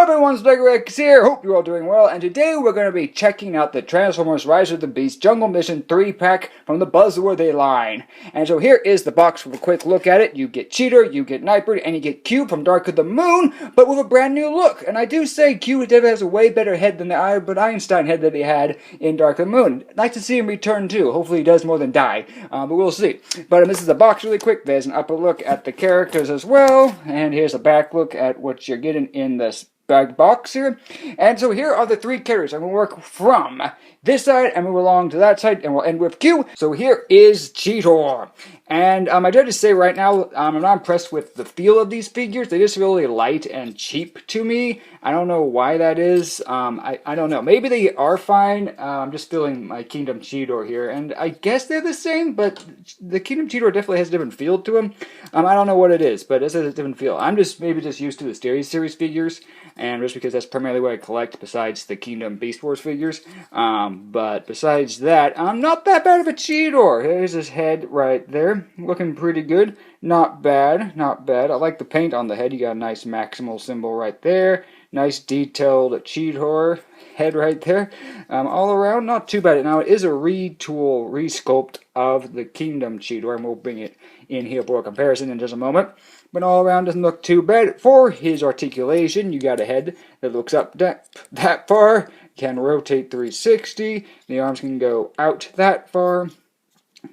everyone, Rex here. Hope you're all doing well. And today we're going to be checking out the Transformers Rise of the Beast Jungle Mission 3-pack from the Buzzworthy line. And so here is the box with a quick look at it. You get Cheetor, you get Nightbird, and you get Que from Dark of the Moon, but with a brand new look. And I do say Que definitely has a way better head than the Albert Einstein head that he had in Dark of the Moon. I'd like to see him return too. Hopefully he does more than die, but we'll see. But this is the box really quick. There's an upper look at the characters as well, and here's a back look at what you're getting in this bag box here. And so here are the three characters I'm going to work from this side and move along to that side, and we'll end with Que. So here is Cheetor. And I do have to say right now, I'm not impressed with the feel of these figures. They just feel really light and cheap to me. I don't know why that is. I don't know. Maybe they are fine. I'm just feeling my Kingdom Cheetor here. And I guess they're the same, but the Kingdom Cheetor definitely has a different feel to him. I don't know what it is, but it has a different feel. I'm just maybe just used to the Stereo Series figures, and just because that's primarily what I collect besides the Kingdom Beast Wars figures. But besides that, I'm not that bad of a Cheetor. Here's his head right there. Looking pretty good. Not bad, not bad. I like the paint on the head. You got a nice Maximal symbol right there. Nice detailed Cheetor head right there. All around, not too bad. Now, it is a retool, resculpt of the Kingdom Cheetor, and we'll bring it in here for a comparison in just a moment. But all around doesn't look too bad. For his articulation, you got a head that looks up that far, can rotate 360. The arms can go out that far,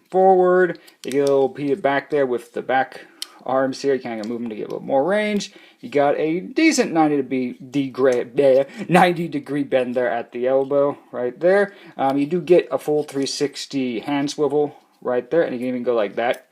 forward. They get a little piece back there with the back arms here. You kind of move them to get a little more range. You got a decent 90 degree bend there at the elbow, right there. You do get a full 360 hand swivel right there, and you can even go like that.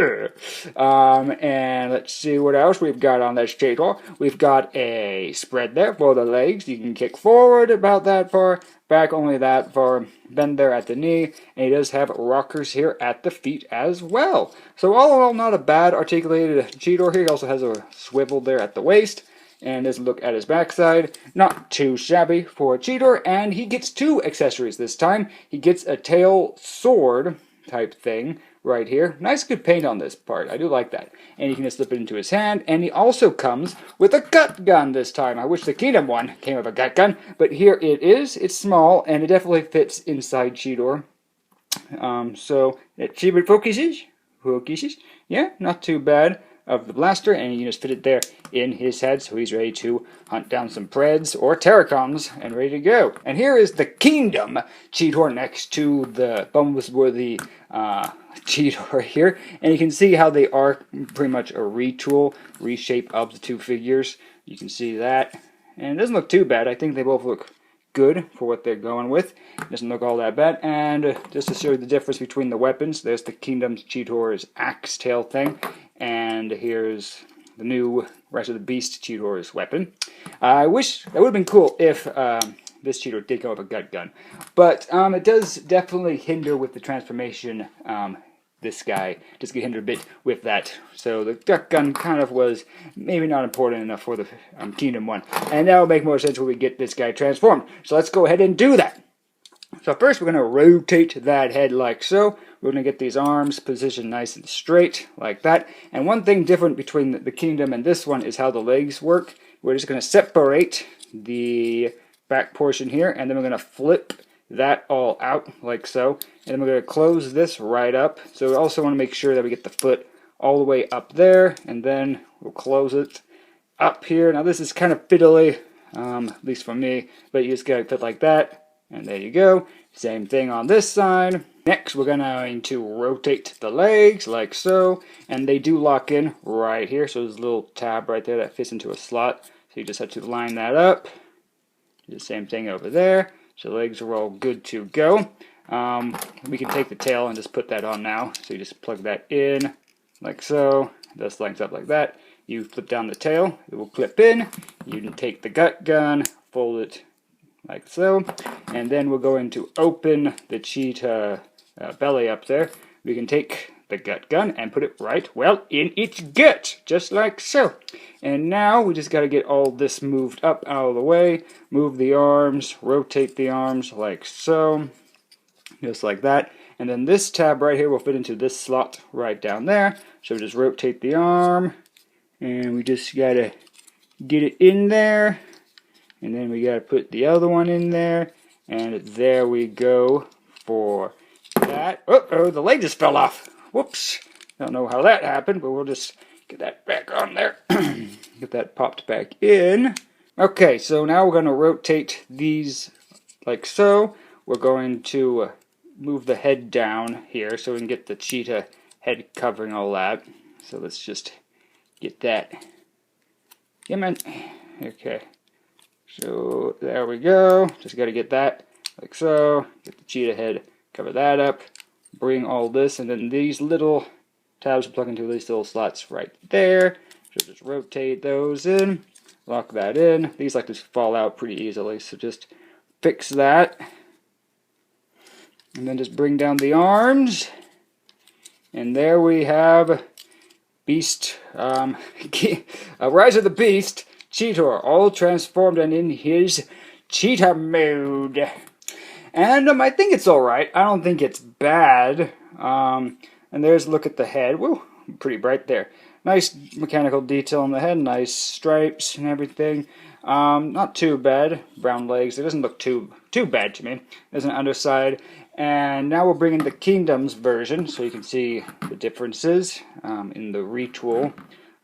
And let's see what else we've got on this Cheetor. We've got a spread there for the legs. You can kick forward about that far, back only that far, bend there at the knee, and he does have rockers here at the feet as well. So all in all, not a bad articulated Cheetor here. He also has a swivel there at the waist, and let's look at his backside. Not too shabby for a Cheetor, and he gets two accessories this time. He gets a tail sword type thing right here. Nice good paint on this part. I do like that. And you can just slip it into his hand. And he also comes with a gut gun this time. I wish the Kingdom one came with a gut gun, but here it is. It's small, and it definitely fits inside Cheetor. So it focuses. Yeah, not too bad of the blaster, and you can just fit it there in his head, so he's ready to hunt down some Preds or Terracons and ready to go. And here is the Kingdom Cheetor next to the Buzzworthy Cheetor here, and you can see how they are pretty much a retool, reshape of the two figures. You can see that, and it doesn't look too bad. I think they both look good for what they're going with. It doesn't look all that bad. And just to show you the difference between the weapons, there's the Kingdom Cheetor's axe tail thing, and here's the new Rise of the Beast Cheetor's weapon. I wish that would have been cool if this Cheetor did come with a gut gun, but it does definitely hinder with the transformation. This guy just get hindered a bit with that, so the gut gun kind of was maybe not important enough for the Kingdom one, and that will make more sense when we get this guy transformed. So let's go ahead and do that. So first we're going to rotate that head like so. We're going to get these arms positioned nice and straight like that. And one thing different between the Kingdom and this one is how the legs work. We're just going to separate the back portion here, and then we're going to flip that all out like so. And then we're going to close this right up. So we also want to make sure that we get the foot all the way up there, and then we'll close it up here. Now this is kind of fiddly, at least for me, but you just got to fit like that. And there you go. Same thing on this side. Next, we're going to rotate the legs like so. And they do lock in right here. So there's a little tab right there that fits into a slot. So you just have to line that up. Do the same thing over there. So the legs are all good to go. We can take the tail and just put that on now. So you just plug that in like so. This lines up like that. You flip down the tail. It will clip in. You can take the gut gun, fold it like so, and then we're going to open the cheetah belly up there. We can take the gut gun and put it right, well, in its gut, just like so. And now we just got to get all this moved up out of the way, move the arms, rotate the arms like so, just like that. And then this tab right here will fit into this slot right down there. So we just rotate the arm, and we just got to get it in there. And then we got to put the other one in there. And there we go for that. Uh-oh, the leg just fell off. Whoops. Don't know how that happened, but we'll just get that back on there. Get that popped back in. Okay, so now we're going to rotate these like so. We're going to move the head down here so we can get the cheetah head covering all that. So let's just get that. Yeah, man. Okay. So there we go. Just got to get that like so. Get the cheetah head, cover that up. Bring all this, and then these little tabs plug into these little slots right there. So just rotate those in. Lock that in. These like to fall out pretty easily, so just fix that. And then just bring down the arms. And there we have Beast, Rise of the Beast, Cheetor, all transformed and in his cheetah mode. And I think it's alright. I don't think it's bad. And there's a look at the head. Woo, pretty bright there. Nice mechanical detail on the head, nice stripes and everything. Not too bad. Brown legs. It doesn't look too bad to me. There's an underside. And now we're bringing the Kingdoms version, so you can see the differences in the retool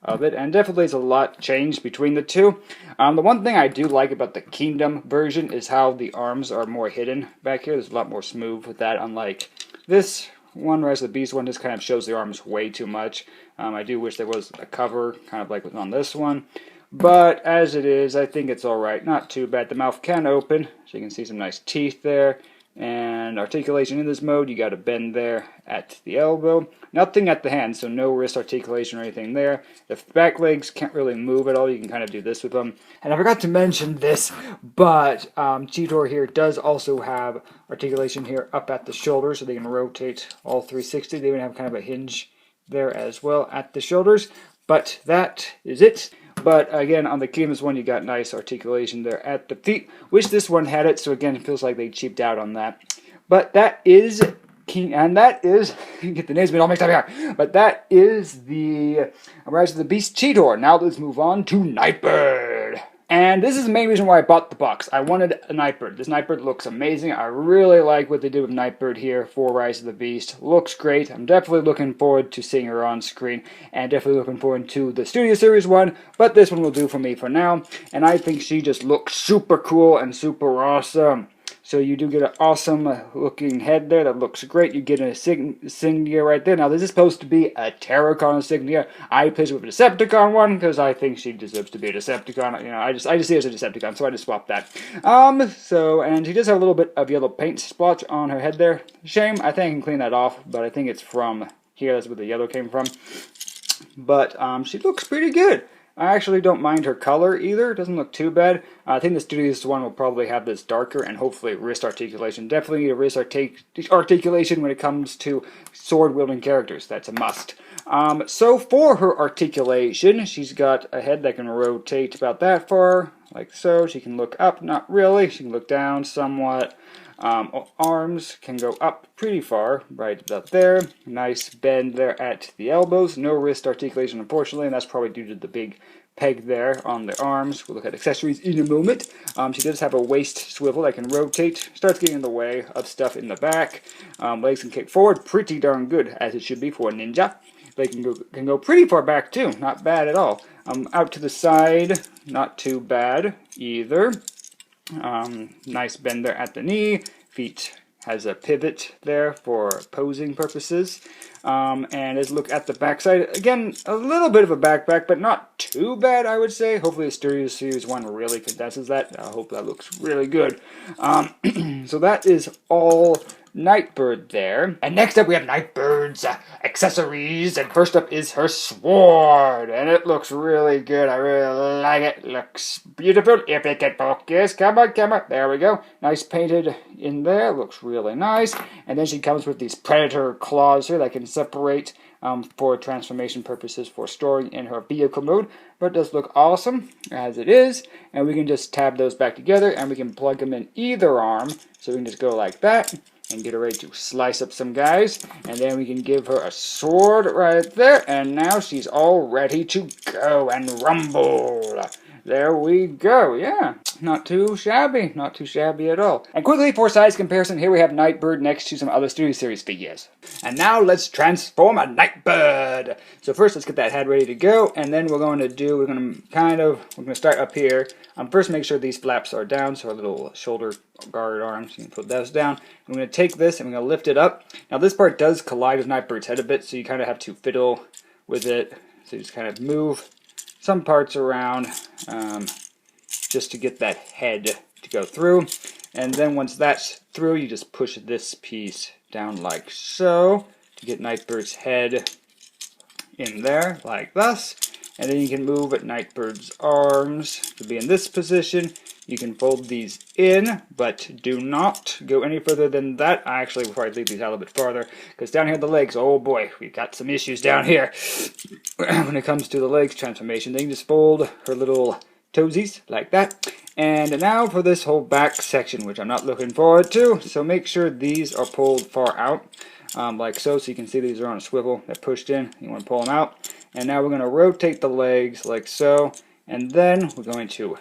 of it. And definitely it's a lot changed between the two. The one thing I do like about the Kingdom version is how the arms are more hidden back here. There's a lot more smooth with that, unlike this one. Rise of the Beast one just kind of shows the arms way too much. I do wish there was a cover, kind of like on this one. But as it is, I think it's alright. Not too bad. The mouth can open, so you can see some nice teeth there. And articulation in this mode, you got to bend there at the elbow. Nothing at the hand, so no wrist articulation or anything there. The back legs can't really move at all. You can kind of do this with them. And I forgot to mention this, but Cheetor here does also have articulation here up at the shoulder, so they can rotate all 360. They even have kind of a hinge there as well at the shoulders. But that is it. But again, on the Kingdoms one, you got nice articulation there at the feet. Wish this one had it, so again, it feels like they cheaped out on that. But that is get the names all mixed up here. But that is the Rise of the Beast Cheetor. Now let's move on to Nightbird. And this is the main reason why I bought the box. I wanted a Nightbird. This Nightbird looks amazing. I really like what they did with Nightbird here for Rise of the Beast. Looks great. I'm definitely looking forward to seeing her on screen. And definitely looking forward to the Studio Series one. But this one will do for me for now. And I think she just looks super cool and super awesome. So you do get an awesome looking head there that looks great. You get an insignia right there. Now this is supposed to be a Terracon insignia. I placed it with a Decepticon one because I think she deserves to be a Decepticon. You know, I just see her as a Decepticon, so I just swapped that. And she does have a little bit of yellow paint splotch on her head there. Shame. I think I can clean that off, but I think it's from here. That's where the yellow came from. But she looks pretty good. I actually don't mind her color either. It doesn't look too bad. I think the Studios one will probably have this darker and hopefully wrist articulation. Definitely need a wrist articulation when it comes to sword-wielding characters. That's a must. So for her articulation, she's got a head that can rotate about that far, like so. She can look up, not really. She can look down somewhat. Arms can go up pretty far, right about there. Nice bend there at the elbows. No wrist articulation, unfortunately, and that's probably due to the big peg there on the arms. We'll look at accessories in a moment. She does have a waist swivel that can rotate. Starts getting in the way of stuff in the back. Legs can kick forward pretty darn good, as it should be for a ninja. They can go pretty far back, too. Not bad at all. Out to the side, not too bad either. Nice bend there at the knee. Feet has a pivot there for posing purposes. And as look at the backside, again, a little bit of a backpack, but not too bad, I would say. Hopefully the Studio Series 1 really condenses that. I hope that looks really good. So that is all Nightbird there. And next up we have Nightbird's accessories. And first up is her sword. And it looks really good. I really like it. Looks beautiful. If it can focus. Come on, come on. There we go. Nice painted in there. Looks really nice. And then she comes with these predator claws here that can separate for transformation purposes for storing in her vehicle mode. But it does look awesome as it is. And we can just tab those back together and we can plug them in either arm. So we can just go like that. And get her ready to slice up some guys. And then we can give her a sword right there. And now she's all ready to go and rumble. There we go, yeah. Not too shabby, not too shabby at all. And quickly, for size comparison, here we have Nightbird next to some other Studio Series figures. And now let's transform a Nightbird. So first, let's get that head ready to go, and then we're going to start up here. First, make sure these flaps are down, so our little shoulder guard arms, you can put those down. I'm going to take this, and I'm going to lift it up. Now, this part does collide with Nightbird's head a bit, so you kind of have to fiddle with it. So you just kind of move some parts around just to get that head to go through. And then once that's through, you just push this piece down like so to get Nightbird's head in there like this. And then you can move Nightbird's arms to be in this position. You can fold these in, but do not go any further than that. I actually will probably leave these out a little bit farther, because down here the legs, oh boy, we've got some issues down here. When it comes to the legs transformation, then you just fold her little toesies like that. And now for this whole back section, which I'm not looking forward to. So make sure these are pulled far out, like so. So you can see these are on a swivel. They're pushed in. You want to pull them out. And now we're going to rotate the legs like so. And then we're going to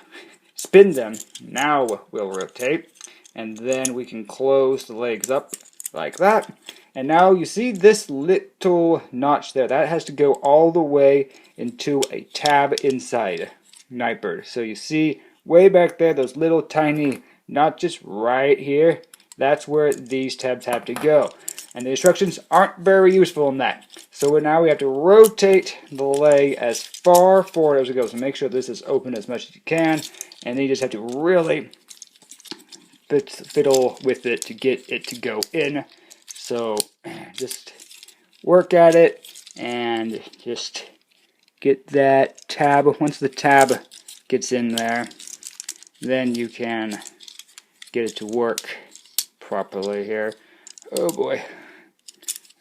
spin them. Now we'll rotate. And then we can close the legs up like that. And now you see this little notch there. That has to go all the way into a tab inside Nightbird. So you see way back there, those little tiny notches right here. That's where these tabs have to go. And the instructions aren't very useful in that. So now we have to rotate the leg as far forward as it goes. So make sure this is open as much as you can. And then you just have to really fiddle with it to get it to go in. So just work at it and just get that tab. Once the tab gets in there, then you can get it to work properly here. Oh boy.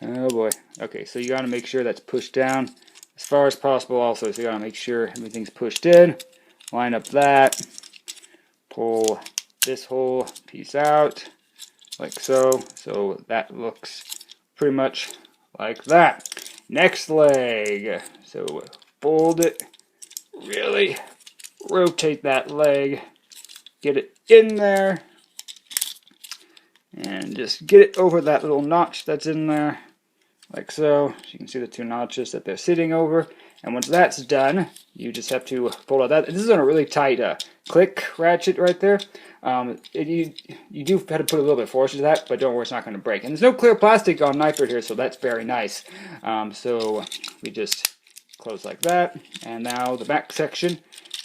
Oh boy. Okay, so you got to make sure that's pushed down as far as possible also. So you got to make sure everything's pushed in. Line up that. Pull this whole piece out like so. So that looks pretty much like that. Next leg. So fold it. Really rotate that leg. Get it in there. And just get it over that little notch that's in there. Like so. So you can see the two notches that they're sitting over. And once that's done, you just have to fold out that. This is on a really tight click ratchet right there. You do have to put a little bit of force into that, but don't worry, it's not going to break. And there's no clear plastic on Nightbird here, so that's very nice. So we just close like that. And now the back section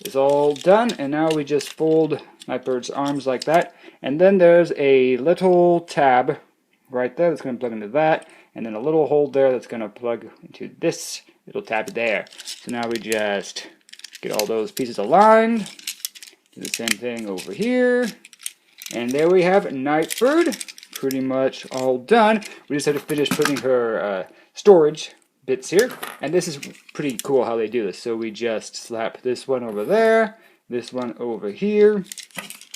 is all done. And now we just fold Nightbird's arms like that. And then there's a little tab right there that's going to plug into that. And then a little hole there that's going to plug into this little tab there. So now we just get all those pieces aligned. Do the same thing over here. And there we have Nightbird. Pretty much all done. We just have to finish putting her storage bits here. And this is pretty cool how they do this. So we just slap this one over there. This one over here.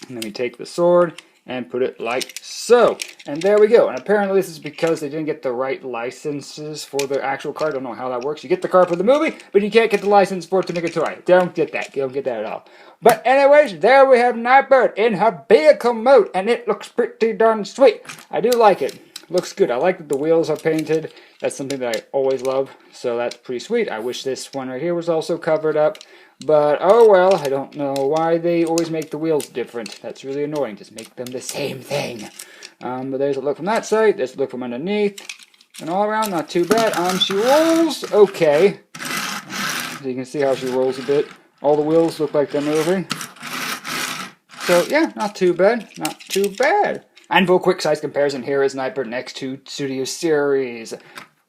And then we take the sword and put it like so. And there we go. And apparently this is because they didn't get the right licenses for the actual card. I don't know how that works. You get the card for the movie, but you can't get the license for it to make a toy. Don't get that. Don't get that at all. But anyways, there we have Nightbird in her vehicle mode, and it looks pretty darn sweet. I do like it. Looks good. I like that the wheels are painted. That's something that I always love, so that's pretty sweet. I wish this one right here was also covered up. But, oh well, I don't know why they always make the wheels different. That's really annoying. Just make them the same thing. But there's a look from that side. There's a look from underneath. And all around, not too bad. She rolls okay. So you can see how she rolls a bit. All the wheels look like they're moving. So, yeah, not too bad. Not too bad. And for a quick size comparison, here is Nightbird next to Studio Series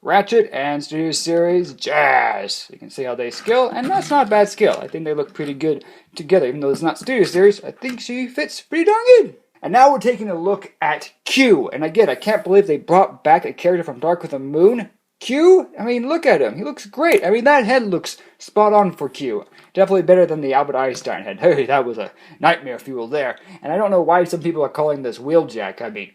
Ratchet and Studio Series Jazz. You can see how they scale, and that's not a bad scale. I think they look pretty good together. Even though it's not Studio Series, I think she fits pretty darn good. And now we're taking a look at Que. And again, I can't believe they brought back a character from Dark with the Moon. Que? I mean, look at him. He looks great. I mean, that head looks spot on for Que. Definitely better than the Albert Einstein head. Hey, that was a nightmare fuel there. And I don't know why some people are calling this Wheeljack. I mean,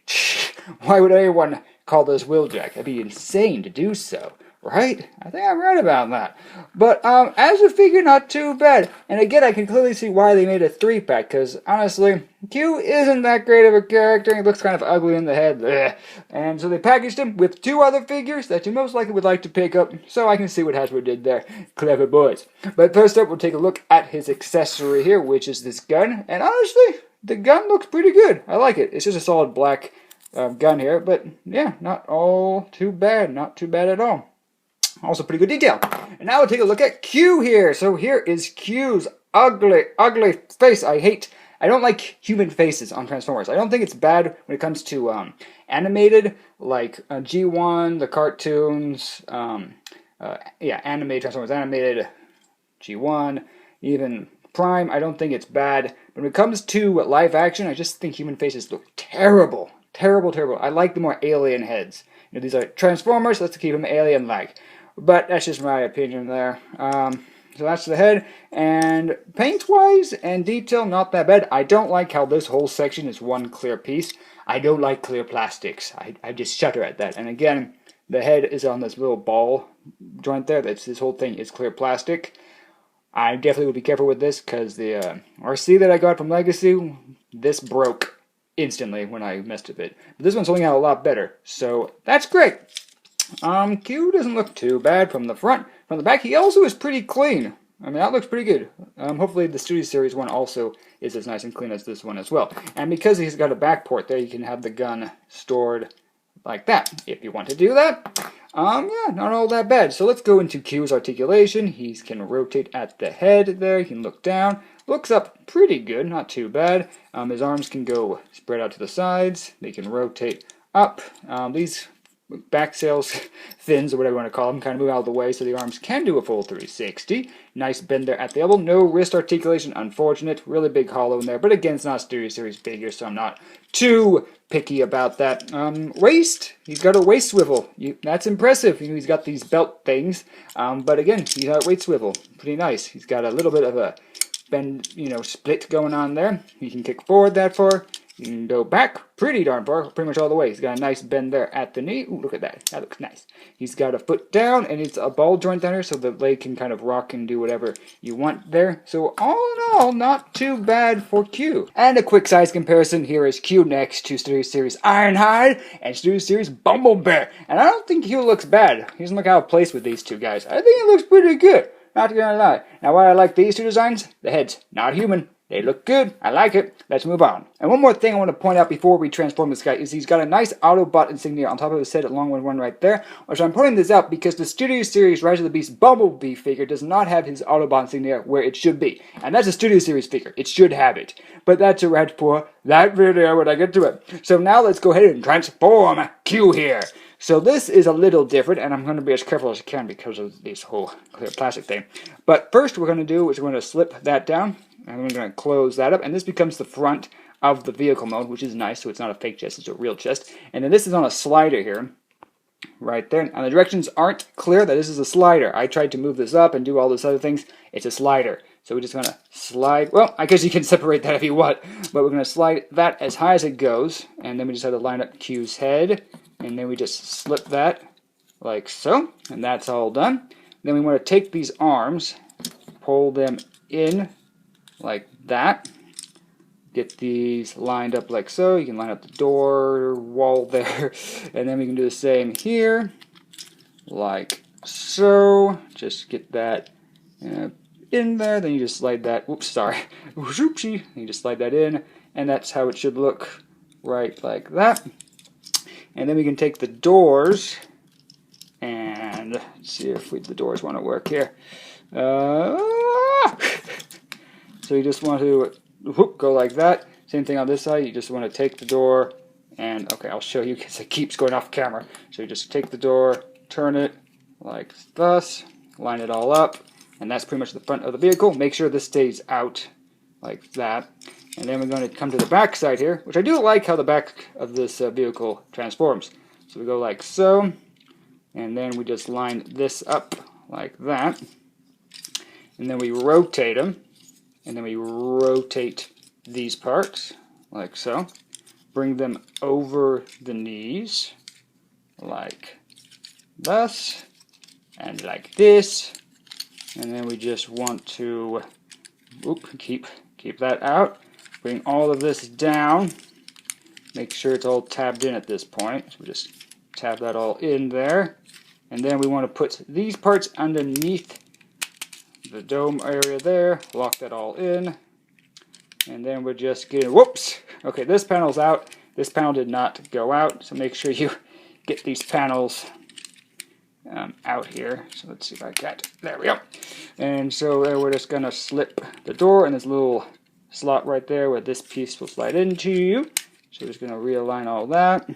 why would anyone call this Wheeljack? That'd be insane to do so. Right? I think I'm right about that. But as a figure, not too bad. And again, I can clearly see why they made a 3-pack, because honestly, Que isn't that great of a character. He looks kind of ugly in the head. Ugh. And so they packaged him with 2 other figures that you most likely would like to pick up, so I can see what Hasbro did there. Clever boys. But first up, we'll take a look at his accessory here, which is this gun. And honestly, the gun looks pretty good. I like it. It's just a solid black gun here, but yeah, not all too bad. Not too bad at all. Also pretty good detail. And now we'll take a look at Que here. So here is Que's ugly, ugly face. I don't like human faces on Transformers. I don't think it's bad when it comes to animated, like G1, the cartoons, animated Transformers, animated G1, even Prime. I don't think it's bad. But when it comes to live action, I just think human faces look terrible. Terrible, terrible. I like the more alien heads. You know, these are Transformers, let's keep them alien-like. But that's just my opinion there. So that's the head. And paint-wise and detail, not that bad. I don't like how this whole section is one clear piece. I don't like clear plastics. I just shudder at that. And again, the head is on this little ball joint there. This whole thing is clear plastic. I definitely would be careful with this, because the RC that I got from Legacy, this broke instantly when I messed with it. But this one's holding out a lot better. So that's great. Que doesn't look too bad from the front. From the back, he also is pretty clean. I mean, that looks pretty good. Hopefully the Studio Series one also is as nice and clean as this one as well. And because he's got a back port there, you can have the gun stored like that, if you want to do that. Yeah, not all that bad. So let's go into Que's articulation. He can rotate at the head there. He can look down. Looks up pretty good, not too bad. His arms can go spread out to the sides. They can rotate up. These back sails, fins, or whatever you want to call them, kind of move out of the way so the arms can do a full 360. Nice bend there at the elbow. No wrist articulation, unfortunate. Really big hollow in there. But again, it's not a Studio Series figure, so I'm not too picky about that. Waist, he's got a waist swivel. That's impressive. You know, he's got these belt things. But again, he's got a waist swivel. Pretty nice. He's got a little bit of a bend, split going on there. You can kick forward that far. You can go back pretty darn far, pretty much all the way. He's got a nice bend there at the knee. Ooh, look at that. That looks nice. He's got a foot down, and it's a ball joint down here, so the leg can kind of rock and do whatever you want there. So all in all, not too bad for Que. And a quick size comparison, here is Que next to Studio Series Ironhide and Studio Series Bumblebee. And I don't think Que looks bad. He doesn't look out of place with these two guys. I think it looks pretty good. Not gonna lie. Now, why I like these two designs, the head's not human. They look good. I like it. Let's move on. And one more thing I want to point out before we transform this guy is he's got a nice Autobot insignia on top of his head along with one right there. Which I'm pointing this out because the Studio Series Rise of the Beast Bumblebee figure does not have his Autobot insignia where it should be. And that's a Studio Series figure. It should have it. But that's a right for that video when I get to it. So now let's go ahead and transform Que here. So this is a little different, and I'm going to be as careful as I can because of this whole clear plastic thing. But first we're going to do is we're going to slip that down, and we're going to close that up, and this becomes the front of the vehicle mode, which is nice, so it's not a fake chest, it's a real chest. And then this is on a slider here, right there. And the directions aren't clear that this is a slider. I tried to move this up and do all these other things. It's a slider. So we're just going to slide, well, I guess you can separate that if you want, but we're going to slide that as high as it goes, and then we just have to line up Que's head. And then we just slip that like so, and that's all done. Then we want to take these arms, pull them in like that, get these lined up like so. You can line up the door wall there, and then we can do the same here, like so. Just get that in there, then you just slide that, whoops, sorry, whoopsie, you just slide that in, and that's how it should look, right like that. And then we can take the doors, and see if the doors want to work here. So you just want to go like that. Same thing on this side. You just want to take the door, and okay, I'll show you because it keeps going off camera. So you just take the door, turn it like thus, line it all up, and that's pretty much the front of the vehicle. Make sure this stays out like that. And then we're going to come to the back side here, which I do like how the back of this vehicle transforms. So we go like so, and then we just line this up like that. And then we rotate them, and then we rotate these parts like so. Bring them over the knees like thus. and like this. And then we just want to keep that out. Bring all of this down. Make sure it's all tabbed in at this point. So we just tab that all in there. And then we want to put these parts underneath the dome area there. Lock that all in. And then we're just getting, whoops! Okay, this panel's out. This panel did not go out. So make sure you get these panels out here. So let's see if I got, there we go. And so we're just going to slip the door in this little slot right there where this piece will slide into. So we're just going to realign all that.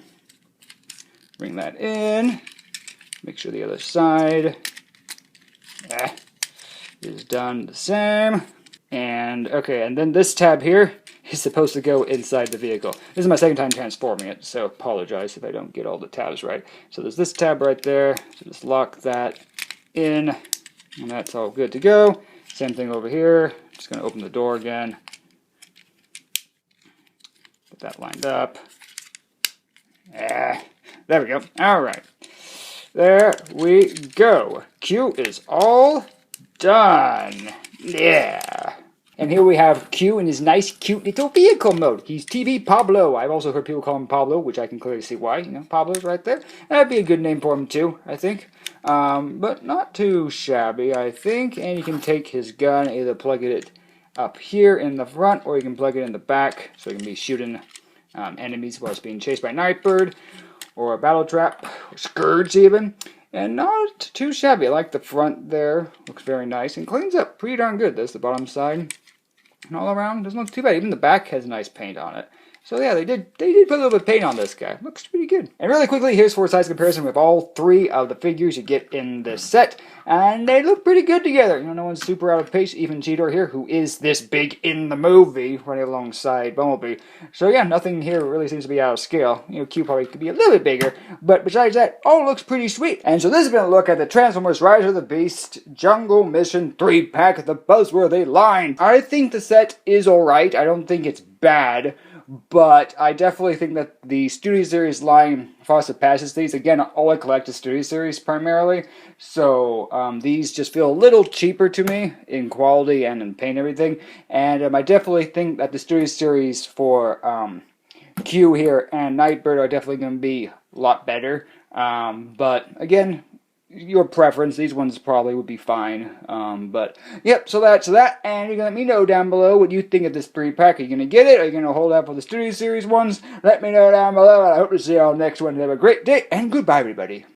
Bring that in. Make sure the other side is done the same. And okay, and then this tab here is supposed to go inside the vehicle. This is my second time transforming it, so apologize if I don't get all the tabs right. So there's this tab right there, so just lock that in, and that's all good to go. Same thing over here, just going to open the door again. Get that lined up. There we go. Alright. There we go. Que is all done. Yeah. And here we have Que in his nice, cute little vehicle mode. He's TV Pablo. I've also heard people call him Pablo, which I can clearly see why. You know, Pablo's right there. That'd be a good name for him too, I think. But not too shabby, I think. And you can take his gun, either plug it up here in the front, or you can plug it in the back, so you can be shooting enemies while it's being chased by Nightbird, or a battle trap, or Scourge even. And not too shabby. I like the front there. Looks very nice. And cleans up pretty darn good. There's the bottom side. And all around, doesn't look too bad. Even the back has nice paint on it. So yeah, they did put a little bit of paint on this guy. Looks pretty good. And really quickly, here's for a size comparison with all three of the figures you get in this set. And they look pretty good together. You know, no one's super out of pace. Even Cheetor here, who is this big in the movie, running alongside Bumblebee. So yeah, nothing here really seems to be out of scale. You know, Que probably could be a little bit bigger. But besides that, all looks pretty sweet. And so this has been a look at the Transformers Rise of the Beast Jungle Mission 3-pack of the Buzzworthy line. I think the set is alright. I don't think it's bad. But I definitely think that the Studio Series line far surpasses these. Again, all I collect is Studio Series primarily. So these just feel a little cheaper to me in quality and in paint and everything. And I definitely think that the Studio Series for Que here and Nightbird are definitely going to be a lot better. But again, your preference. These ones probably would be fine. But yep, so that's that. And you can let me know down below what you think of this 3-pack. Are you going to get it? Are you going to hold out for the Studio Series ones? Let me know down below. And I hope to see you all next one. Have a great day and goodbye, everybody.